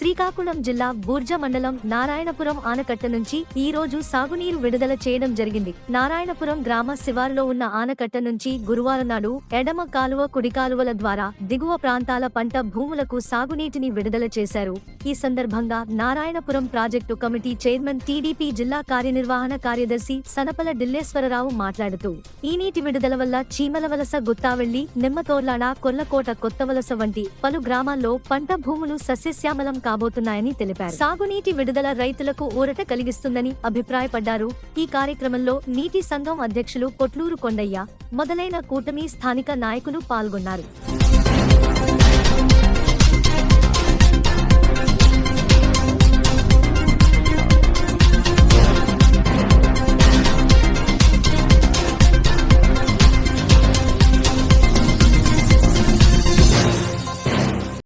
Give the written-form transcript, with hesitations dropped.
శ్రీకాకుళం జిల్లా బూర్జ మండలం నారాయణపురం ఆనకట్ట నుంచి ఈ రోజు సాగునీరు విడుదల చేయడం జరిగింది. నారాయణపురం గ్రామ శివారులో ఉన్న ఆనకట్ట నుంచి గురువారం నాడు ఎడమ కాలువ కుడి కాలువల ద్వారా దిగువ ప్రాంతాల పంట భూములకు సాగునీటిని విడుదల చేశారు. ఈ సందర్భంగా Narayanapuram project committee chairman TDP జిల్లా కార్యనిర్వహణ కార్యదర్శి సనపల ఢిల్లేశ్వరరావు మాట్లాడుతూ ఈ నీటి విడుదల వల్ల చీమలవలస, గుత్తావెల్లి, నిమ్మతోర్లాడ, కొర్లకోట, కొత్తవలస వంటి పలు గ్రామాల్లో పంట భూములు సస్యశ్యామలం కాబోతున్నాయని తెలిపారు. సాగునీటి విడుదల రైతులకు ఊరట కలిగిస్తుందని అభిప్రాయపడ్డారు. ఈ కార్యక్రమంలో నీటి సంఘం అధ్యక్షులు కొట్లూరు కొండయ్య మొదలైన కూటమి స్థానిక నాయకులు పాల్గొన్నారు.